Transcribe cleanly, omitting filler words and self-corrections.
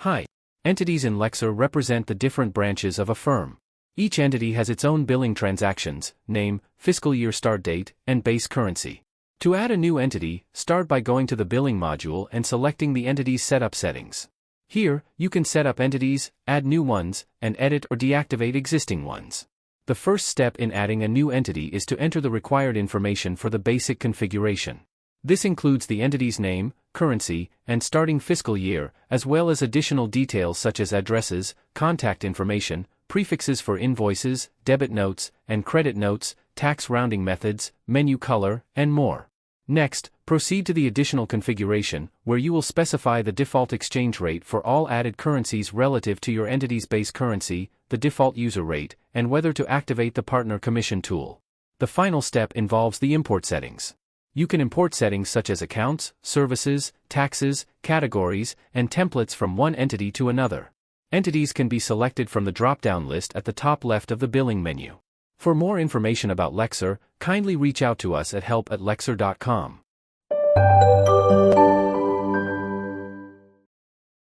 Hi. Entities in LEXZUR represent the different branches of a firm. Each entity has its own billing transactions, name, fiscal year start date, and base currency. To add a new entity, start by going to the billing module and selecting the entity's setup settings. Here, you can set up entities, add new ones, and edit or deactivate existing ones. The first step in adding a new entity is to enter the required information for the basic configuration. This includes the entity's name, currency, and starting fiscal year, as well as additional details such as addresses, contact information, prefixes for invoices, debit notes, and credit notes, tax rounding methods, menu color, and more. Next, proceed to the additional configuration, where you will specify the default exchange rate for all added currencies relative to your entity's base currency, the default user rate, and whether to activate the partner commission tool. The final step involves the import settings. You can import settings such as accounts, services, taxes, categories, and templates from one entity to another. Entities can be selected from the drop-down list at the top left of the billing menu. For more information about LEXZUR, kindly reach out to us at help@lexzur.com.